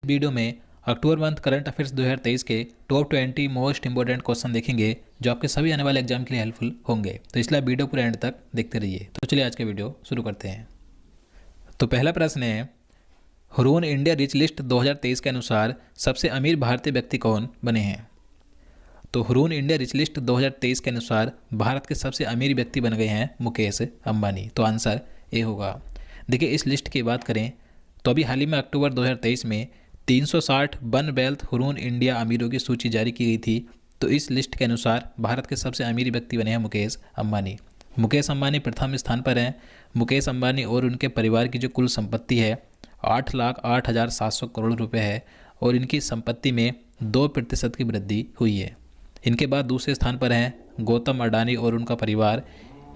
Video में अक्टूबर month current affairs 2023 के top 20 most important question देखेंगे जो आपके सभी आने वाले एग्जाम के लिए हेल्पफुल होंगे। तो इसलिए वीडियो पूरे एंड तक देखते रहिए। तो चलिए आज का वीडियो शुरू करते हैं। तो पहला प्रश्न है, हुरून इंडिया रिच लिस्ट 2023 के अनुसार सबसे अमीर भारतीय व्यक्ति कौन बने हैं? तो हुरून इंडिया रिच लिस्ट 2023 के अनुसार भारत के सबसे अमीर व्यक्ति बन गए हैं मुकेश अंबानी। तो आंसर ए होगा। देखिए, इस लिस्ट की बात करें तो अभी हाल ही में अक्टूबर 2023 में 360 वन वेल्थ हुरून इंडिया अमीरों की सूची जारी की गई थी। तो इस लिस्ट के अनुसार भारत के सबसे अमीर व्यक्ति बने हैं मुकेश अंबानी। मुकेश अंबानी प्रथम स्थान पर हैं। मुकेश अंबानी और उनके परिवार की जो कुल संपत्ति है 8,08,700 करोड़ रुपए है और इनकी संपत्ति में 2% की वृद्धि हुई है। इनके बाद दूसरे स्थान पर हैं गौतम अडानी और उनका परिवार।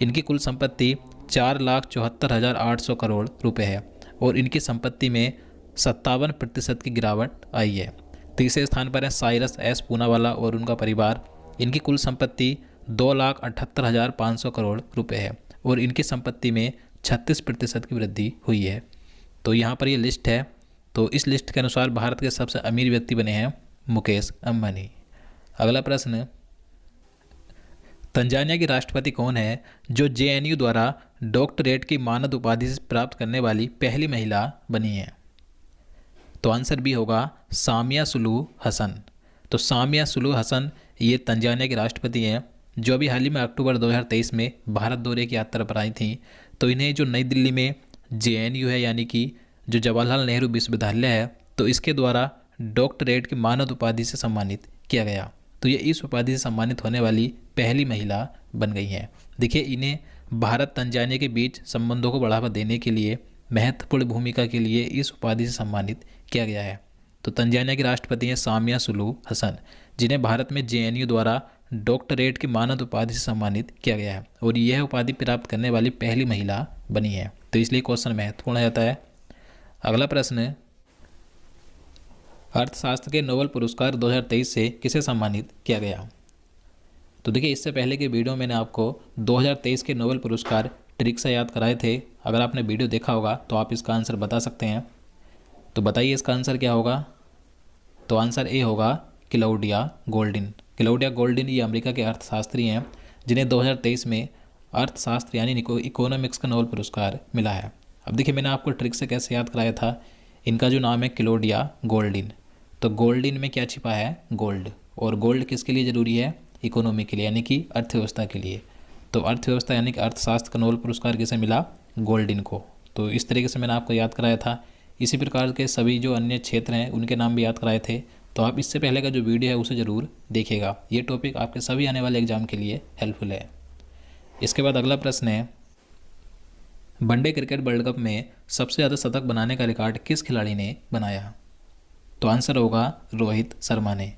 इनकी कुल संपत्ति 4,74,800 करोड़ रुपए है और इनकी संपत्ति में 57% की गिरावट आई है। तीसरे स्थान पर है साइरस एस पूनावाला और उनका परिवार। इनकी कुल संपत्ति 2,78,500 करोड़ रुपए है और इनकी संपत्ति में 36% की वृद्धि हुई है। तो यहाँ पर ये लिस्ट है। तो इस लिस्ट के अनुसार भारत के सबसे अमीर व्यक्ति बने हैं मुकेश अंबानी। अगला प्रश्न, तंजानिया की राष्ट्रपति कौन है जो जेएनयू द्वारा डॉक्टरेट की मानद उपाधि से प्राप्त करने वाली पहली महिला बनी है? तो आंसर बी होगा सामिया सुलूहु हसन। तो सामिया सुलूहु हसन ये तंजानिया की राष्ट्रपति हैं जो अभी हाल ही में अक्टूबर 2023 में भारत दौरे की यात्रा पर आई थी। तो इन्हें जो नई दिल्ली में जेएनयू है यानी कि जो जवाहरलाल नेहरू विश्वविद्यालय है तो इसके द्वारा डॉक्टरेट की मानद उपाधि से सम्मानित किया गया। तो ये इस उपाधि से सम्मानित होने वाली पहली महिला बन गई हैं। देखिए, इन्हें भारत तंजानिया के बीच संबंधों को बढ़ावा देने के लिए महत्वपूर्ण भूमिका के लिए इस उपाधि से सम्मानित किया गया है। तो तंजानिया की राष्ट्रपति हैं सामिया सुलूहु हसन जिन्हें भारत में जेएनयू द्वारा डॉक्टरेट की मानद उपाधि से सम्मानित किया गया है और यह उपाधि प्राप्त करने वाली पहली महिला बनी है। तो इसलिए क्वेश्चन महत्वपूर्ण हो जाता है। अगला प्रश्न, अर्थशास्त्र के नोबेल पुरस्कार 2023 से किसे सम्मानित किया गया? तो देखिए, इससे पहले के वीडियो में मैंने आपको 2023 के नोबेल पुरस्कार ट्रिक से याद कराए थे। अगर आपने वीडियो देखा होगा तो आप इसका आंसर बता सकते हैं। तो बताइए इसका आंसर क्या होगा? तो आंसर ए होगा क्लौडिया गोल्डिन। क्लौडिया गोल्डिन ये अमेरिका के अर्थशास्त्री हैं जिन्हें 2023 में अर्थशास्त्र यानी इकोनॉमिक्स का नोबेल पुरस्कार मिला है। अब देखिए, मैंने आपको ट्रिक से कैसे याद कराया था। इनका जो नाम है क्लौडिया गोल्डिन। तो गोल्डिन में क्या छिपा है? गोल्ड। और गोल्ड किसके लिए ज़रूरी है? इकोनॉमी के लिए यानी कि अर्थव्यवस्था के लिए। तो अर्थव्यवस्था यानी कि अर्थशास्त्र का नोबेल पुरस्कार किसे मिला? गोल्डिन को। तो इस तरीके से मैंने आपको याद कराया था। इसी प्रकार के सभी जो अन्य क्षेत्र हैं उनके नाम भी याद कराए थे। तो आप इससे पहले का जो वीडियो है उसे ज़रूर देखिएगा। ये टॉपिक आपके सभी आने वाले एग्जाम के लिए हेल्पफुल है। इसके बाद अगला प्रश्न है, वनडे क्रिकेट वर्ल्ड कप में सबसे ज़्यादा शतक बनाने का रिकॉर्ड किस खिलाड़ी ने बनाया? तो आंसर होगा रोहित शर्मा ने।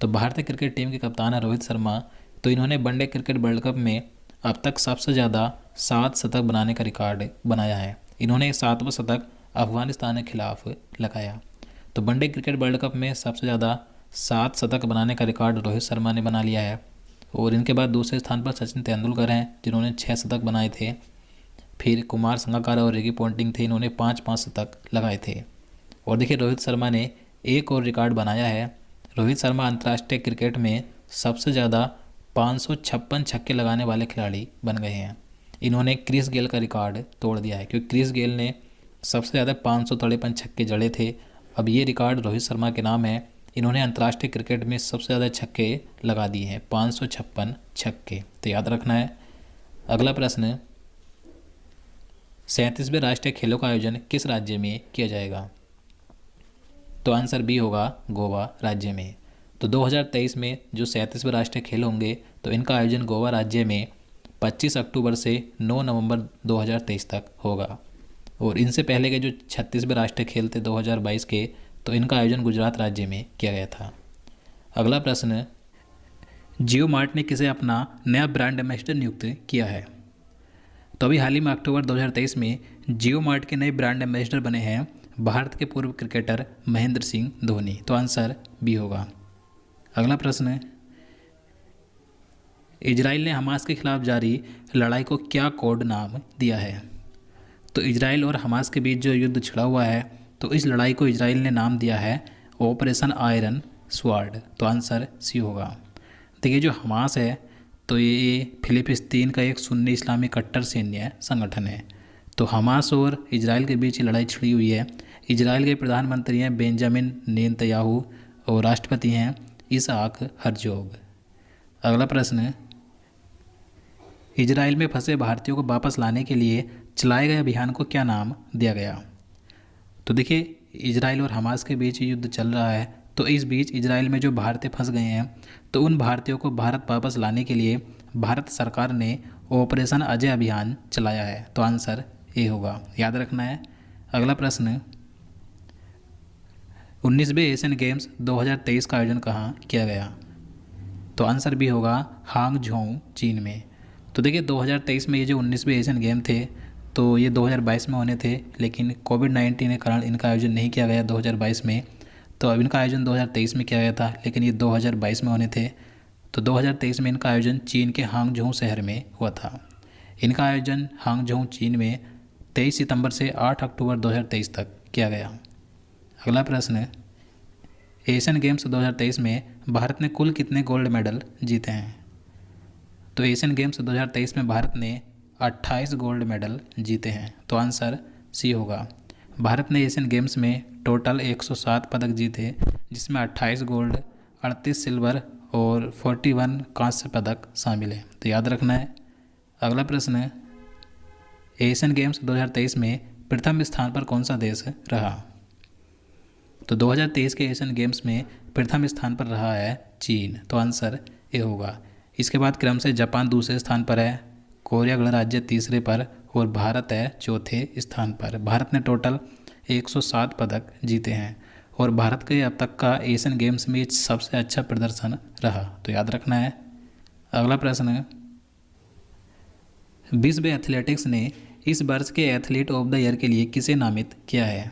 तो भारतीय क्रिकेट टीम के कप्तान है रोहित शर्मा। तो इन्होंने वनडे क्रिकेट वर्ल्ड कप में अब तक सबसे ज़्यादा 7 शतक बनाने का रिकॉर्ड बनाया है। इन्होंने 7वां शतक अफगानिस्तान के खिलाफ लगाया। तो वनडे क्रिकेट वर्ल्ड कप में सबसे ज़्यादा 7 शतक बनाने का रिकॉर्ड रोहित शर्मा ने बना लिया है। और इनके बाद दूसरे स्थान पर सचिन तेंदुलकर हैं जिन्होंने 6 शतक बनाए थे। फिर कुमार संगकारा और रिकी पॉन्टिंग थे, इन्होंने 5-5 शतक लगाए थे। और देखिए, रोहित शर्मा ने एक और रिकॉर्ड बनाया है। रोहित शर्मा अंतर्राष्ट्रीय क्रिकेट में सबसे ज़्यादा 556 छक्के लगाने वाले खिलाड़ी बन गए हैं। इन्होंने क्रिस गेल का रिकॉर्ड तोड़ दिया है क्योंकि क्रिस गेल ने सबसे ज़्यादा 553 छक्के जड़े थे। अब ये रिकॉर्ड रोहित शर्मा के नाम है। इन्होंने अंतर्राष्ट्रीय क्रिकेट में सबसे ज़्यादा छक्के लगा दिए हैं, 556 छक्के। तो याद रखना है। अगला प्रश्न, 37वें राष्ट्रीय खेलों का आयोजन किस राज्य में किया जाएगा? तो आंसर बी होगा गोवा राज्य में। तो 2023 में जो 37वें राष्ट्रीय खेल होंगे तो इनका आयोजन गोवा राज्य में 25 अक्टूबर से 9 नवंबर 2023 तक होगा। और इनसे पहले के जो 36वें राष्ट्रीय खेल थे 2022 के, तो इनका आयोजन गुजरात राज्य में किया गया था। अगला प्रश्न, जियो मार्ट ने किसे अपना नया ब्रांड एम्बेसडर नियुक्त किया है? तो अभी हाल ही में अक्टूबर 2023 में जियो मार्ट के नए ब्रांड एम्बेसडर बने हैं भारत के पूर्व क्रिकेटर महेंद्र सिंह धोनी। तो आंसर बी होगा। अगला प्रश्न है, इजराइल ने हमास के खिलाफ जारी लड़ाई को क्या कोड नाम दिया है? तो इजराइल और हमास के बीच जो युद्ध छिड़ा हुआ है तो इस लड़ाई को इजराइल ने नाम दिया है ऑपरेशन आयरन स्वार्ड। तो आंसर सी होगा। देखिए जो हमास है तो ये फिलिस्तीन का एक सुन्नी इस्लामी कट्टर सैन्य संगठन है। तो हमास और इजराइल के बीच ये लड़ाई छिड़ी हुई है। इजराइल के प्रधानमंत्री हैं बेंजामिन नेतन्याहू और राष्ट्रपति हैं इसहाक हर्जोग। अगला प्रश्न, इजराइल में फंसे भारतीयों को वापस लाने के लिए चलाए गए अभियान को क्या नाम दिया गया? तो देखिए इजराइल और हमास के बीच युद्ध चल रहा है, तो इस बीच इजराइल में जो भारतीय फंस गए हैं तो उन भारतीयों को भारत वापस लाने के लिए भारत सरकार ने ऑपरेशन अजय अभियान चलाया है। तो आंसर ए होगा, याद रखना है। अगला प्रश्न, 19वें एशियन गेम्स 2023 का आयोजन कहाँ किया गया? तो आंसर भी होगा हांगझोउ चीन में। तो देखिए 2023 में ये जो 19वें एशियन गेम थे तो ये 2022 में होने थे, लेकिन कोविड-19 के कारण इनका आयोजन नहीं किया गया 2022 में। तो अब इनका आयोजन 2023 में किया गया था, लेकिन ये 2022 में होने थे। तो 2023 में इनका आयोजन चीन के हांगझोउ शहर में हुआ था। इनका आयोजन हांगझोउ चीन में 23 सितंबर से 8 अक्टूबर 2023 तक किया गया। अगला प्रश्न, एशियन गेम्स 2023 में भारत ने कुल कितने गोल्ड मेडल जीते हैं? तो एशियन गेम्स 2023 में भारत ने 28 गोल्ड मेडल जीते हैं। तो आंसर सी होगा। भारत ने एशियन गेम्स में टोटल 107 पदक जीते, जिसमें 28 गोल्ड, 38 सिल्वर और 41 कांस्य पदक शामिल हैं। तो याद रखना है। अगला प्रश्न, एशियन गेम्स 2023 में प्रथम स्थान पर कौन सा देश रहा? तो 2023 के एशियन गेम्स में प्रथम स्थान पर रहा है चीन। तो आंसर ए होगा। इसके बाद क्रम से जापान दूसरे स्थान पर है, कोरिया गणराज्य तीसरे पर और भारत है चौथे स्थान पर। भारत ने टोटल 107 पदक जीते हैं और भारत के अब तक का एशियन गेम्स में सबसे अच्छा प्रदर्शन रहा। तो याद रखना है। अगला प्रश्न, विश्व एथलेटिक्स ने इस वर्ष के एथलीट ऑफ द ईयर के लिए किसे नामित किया है?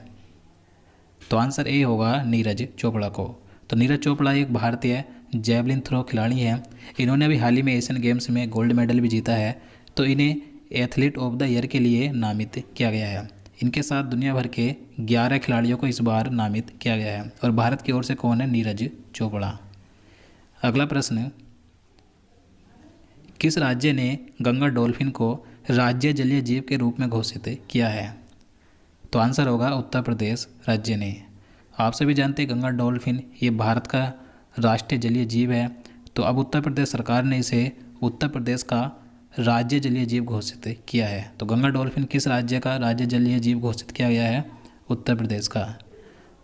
तो आंसर ए होगा नीरज चोपड़ा को। तो नीरज चोपड़ा एक भारतीय जैवलिन थ्रो खिलाड़ी हैं। इन्होंने अभी हाल ही में एशियन गेम्स में गोल्ड मेडल भी जीता है, तो इन्हें एथलीट ऑफ द ईयर के लिए नामित किया गया है। इनके साथ दुनिया भर के 11 खिलाड़ियों को इस बार नामित किया गया है और भारत की ओर से कौन है? नीरज चोपड़ा। अगला प्रश्न, किस राज्य ने गंगा डॉल्फिन को राज्य जलीय जीव के रूप में घोषित किया है? तो आंसर होगा उत्तर प्रदेश राज्य ने। आप सभी जानते हैं गंगा डॉल्फिन ये भारत का राष्ट्रीय जलीय जीव है, तो अब उत्तर प्रदेश सरकार ने इसे उत्तर प्रदेश का राज्य जलीय जीव घोषित किया है। तो गंगा डॉल्फिन किस राज्य का राज्य जलीय जीव घोषित किया गया है? उत्तर प्रदेश का।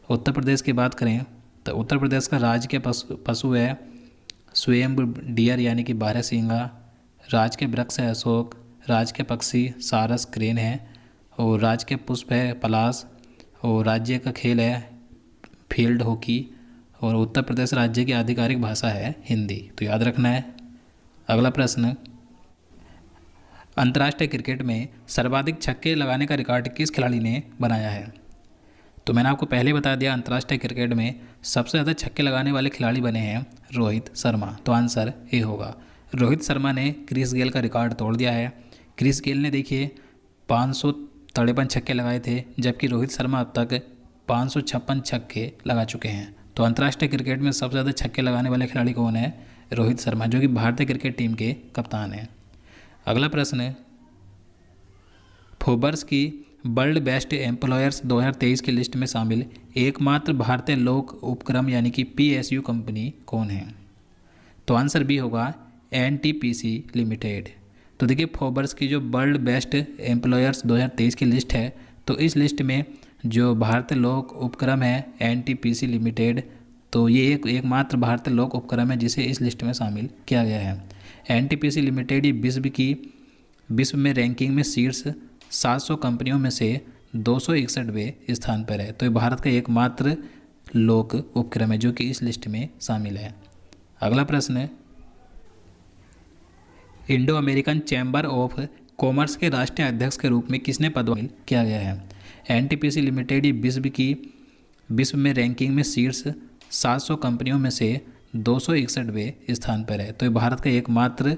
उत्तर प्रदेश की बात करें तो उत्तर प्रदेश का राज्य के पशु है स्वयंभू डियर यानी कि बारहसिंगा, राज्य के वृक्ष है अशोक, राज्य के पक्षी सारस क्रेन है और राज्य के पुष्प है पलाश और राज्य का खेल है फील्ड हॉकी और उत्तर प्रदेश राज्य की आधिकारिक भाषा है हिंदी। तो याद रखना है। अगला प्रश्न, अंतर्राष्ट्रीय क्रिकेट में सर्वाधिक छक्के लगाने का रिकॉर्ड किस खिलाड़ी ने बनाया है? तो मैंने आपको पहले बता दिया अंतर्राष्ट्रीय क्रिकेट में सबसे ज़्यादा छक्के लगाने वाले खिलाड़ी बने हैं रोहित शर्मा। तो आंसर ए होगा। रोहित शर्मा ने क्रिस गेल का रिकॉर्ड तोड़ दिया है। क्रिस गेल ने देखिए 553 छक्के लगाए थे, जबकि रोहित शर्मा अब तक 556 छक्के लगा चुके हैं। तो अंतर्राष्ट्रीय क्रिकेट में सबसे ज़्यादा छक्के लगाने वाले खिलाड़ी कौन है? रोहित शर्मा, जो कि भारतीय क्रिकेट टीम के कप्तान हैं। अगला प्रश्न, फोर्ब्स की वर्ल्ड बेस्ट एम्प्लॉयर्स 2023 की लिस्ट में शामिल एकमात्र भारतीय लोक उपक्रम यानी कि PSU कंपनी कौन है? तो आंसर बी होगा NTPC लिमिटेड। तो देखिए फोर्ब्स की जो वर्ल्ड बेस्ट एम्प्लॉयर्स 2023 की लिस्ट है, तो इस लिस्ट में जो भारतीय लोक उपक्रम है NTPC लिमिटेड, तो ये एकमात्र भारतीय लोक उपक्रम है जिसे इस लिस्ट में शामिल किया गया है। NTPC लिमिटेड ये विश्व में रैंकिंग में शीर्ष 700 कंपनियों में से 261वें स्थान पर है। तो ये भारत का एकमात्र लोक उपक्रम है जो कि इस लिस्ट में शामिल है। अगला प्रश्न, Indo American chamber of commerce के राष्ट्रीय अध्यक्ष के रूप में किसने पदभार किया गया है? NTPC लिमिटेड ये विश्व में रैंकिंग में शीर्ष 700 कंपनियों में से 261वें स्थान पर है। तो ये भारत का एकमात्र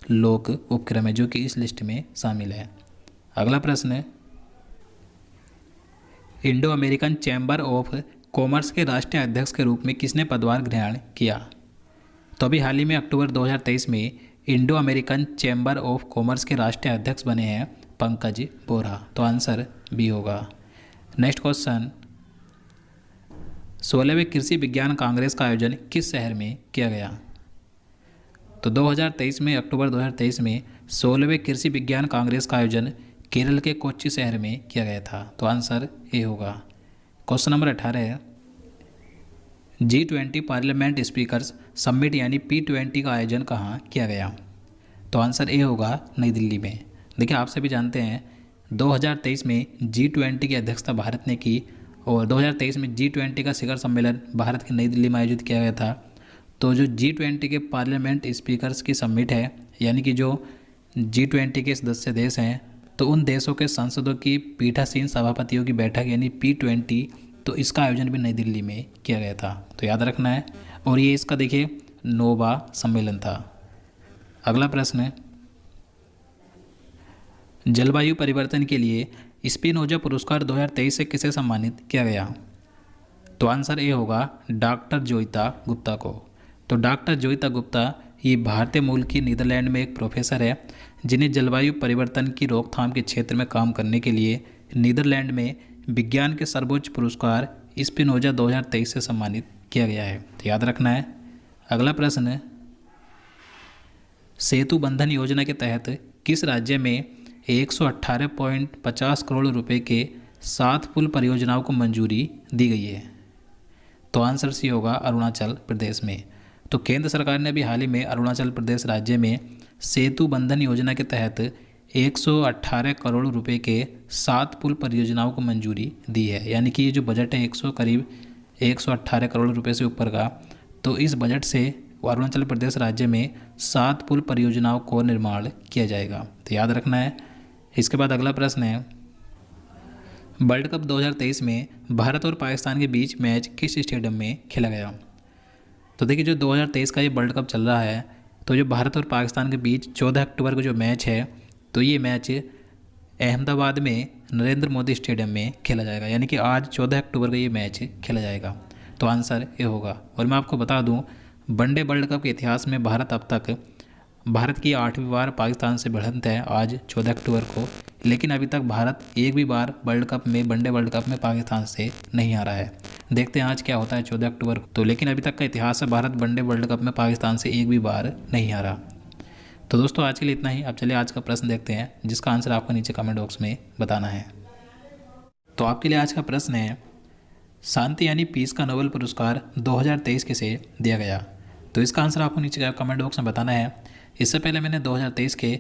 लोक उपक्रम है जो कि इस लिस्ट में शामिल है। अगला प्रश्न है, Indo American chamber of commerce के राष्ट्रीय अध्यक्ष के रूप में किसने पदभार ग्रहण किया? तो अभी हाल ही में अक्टूबर 2023 में Indo American chamber of commerce के राष्ट्रीय अध्यक्ष बने हैं पंकज बोरा। तो आंसर बी होगा। नेक्स्ट क्वेश्चन, 16वें कृषि विज्ञान कांग्रेस का आयोजन किस शहर में किया गया? तो 2023 में अक्टूबर 2023 में 16वें कृषि विज्ञान कांग्रेस का आयोजन केरल के कोच्चि शहर में किया गया था। तो आंसर ए होगा। क्वेश्चन नंबर 18 है, G20 पार्लियामेंट स्पीकर्स समिट यानी P20 का आयोजन कहाँ किया गया? तो आंसर ए होगा, नई दिल्ली में। देखिए, आप सभी जानते हैं 2023 में G20 की अध्यक्षता भारत ने की और 2023 में G20 का शिखर सम्मेलन भारत की नई दिल्ली में आयोजित किया गया था। तो जो G20 के पार्लियामेंट स्पीकर्स की समिट है, यानी कि जो G20 के सदस्य देश हैं, तो उन देशों के सांसदों की पीठासीन सभापतियों की बैठक यानी P20, तो इसका आयोजन भी नई दिल्ली में किया गया था। तो याद रखना है। और ये इसका देखिए 9वां सम्मेलन था। अगला प्रश्न है, जलवायु परिवर्तन के लिए स्पिनोजा पुरस्कार 2023 से किसे सम्मानित किया गया? तो आंसर ए होगा, डॉक्टर जोइता गुप्ता को। तो डॉक्टर जोइता गुप्ता ये भारतीय मूल की नीदरलैंड में एक प्रोफेसर है, जिन्हें जलवायु परिवर्तन की रोकथाम के क्षेत्र में काम करने के लिए नीदरलैंड में विज्ञान के सर्वोच्च पुरस्कार स्पिनोजा 2023 से सम्मानित किया गया है। तो याद रखना है। अगला प्रश्न है, सेतु बंधन योजना के तहत किस राज्य में 118.50 करोड़ रुपए के 7 पुल परियोजनाओं को मंजूरी दी गई है? तो आंसर सी होगा, अरुणाचल प्रदेश में। तो केंद्र सरकार ने अभी हाल ही में अरुणाचल प्रदेश राज्य में सेतु बंधन योजना के तहत 118 करोड़ रुपए के 7 पुल परियोजनाओं को मंजूरी दी है। यानी कि ये जो बजट है करीब 118 करोड़ रुपए से ऊपर का, तो इस बजट से अरुणाचल प्रदेश राज्य में 7 पुल परियोजनाओं को निर्माण किया जाएगा। तो याद रखना है। इसके बाद अगला प्रश्न है, वर्ल्ड कप 2023 में भारत और पाकिस्तान के बीच मैच किस स्टेडियम में खेला गया? तो देखिए, जो 2023 का ये वर्ल्ड कप चल रहा है, तो जो भारत और पाकिस्तान के बीच 14 अक्टूबर को जो मैच है, तो ये मैच अहमदाबाद में नरेंद्र मोदी स्टेडियम में खेला जाएगा। यानी कि आज 14 अक्टूबर को ये मैच खेला जाएगा। तो आंसर ये होगा। और मैं आपको बता दूं, वनडे वर्ल्ड कप के इतिहास में भारत की 8वीं बार पाकिस्तान से भिड़ंत है आज 14 अक्टूबर को, लेकिन अभी तक भारत एक भी बार वनडे वर्ल्ड कप में पाकिस्तान से नहीं हारा है। देखते हैं आज क्या होता है 14 अक्टूबर को। तो लेकिन अभी तक का इतिहास है, भारत वनडे वर्ल्ड कप में पाकिस्तान से एक भी बार नहीं हारा। तो दोस्तों, आज के लिए इतना ही। अब चलिए आज का प्रश्न देखते हैं, जिसका आंसर आपको नीचे कमेंट बॉक्स में बताना है। तो आपके लिए आज का प्रश्न है, शांति यानी पीस का नोबेल पुरस्कार 2023 किसे दिया गया? तो इसका आंसर आपको नीचे कमेंट बॉक्स में बताना है। इससे पहले मैंने 2023 के